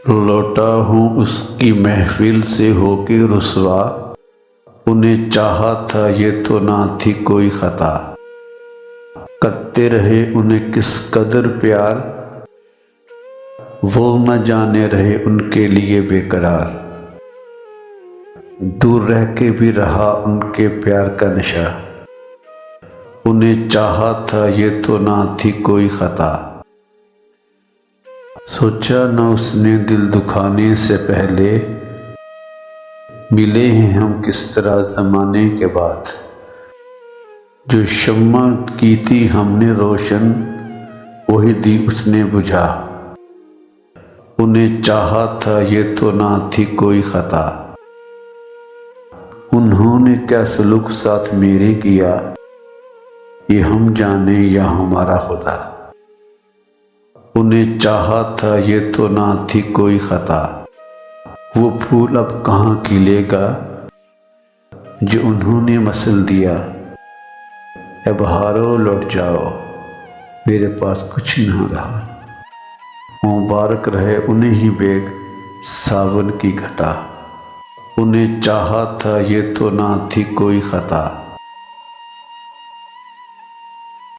लौटा हूँ उसकी महफिल से होके रुसवा, उन्हें चाहा था ये तो ना थी कोई खता। करते रहे उन्हें किस कदर प्यार, वो न जाने रहे उनके लिए बेकरार। दूर रह के भी रहा उनके प्यार का नशा, उन्हें चाहा था ये तो ना थी कोई खता। सोचा न उसने दिल दुखाने से पहले, मिले हैं हम किस तरह ज़माने के बाद। जो शम्मा की थी हमने रोशन, वही दी उसने बुझा। उन्हें चाहा था ये तो ना थी कोई खता। उन्होंने क्या सलूक साथ मेरे किया, ये हम जाने या हमारा खुदा। उन्हें चाहा था ये तो ना थी कोई खता। वो फूल अब कहाँ खिलेगा जो उन्होंने मसल दिया। ए बहारो लौट जाओ, मेरे पास कुछ ना रहा। मुबारक रहे उन्हें ही बेग सावन की घटा। उन्हें चाहा था ये तो ना थी कोई खता।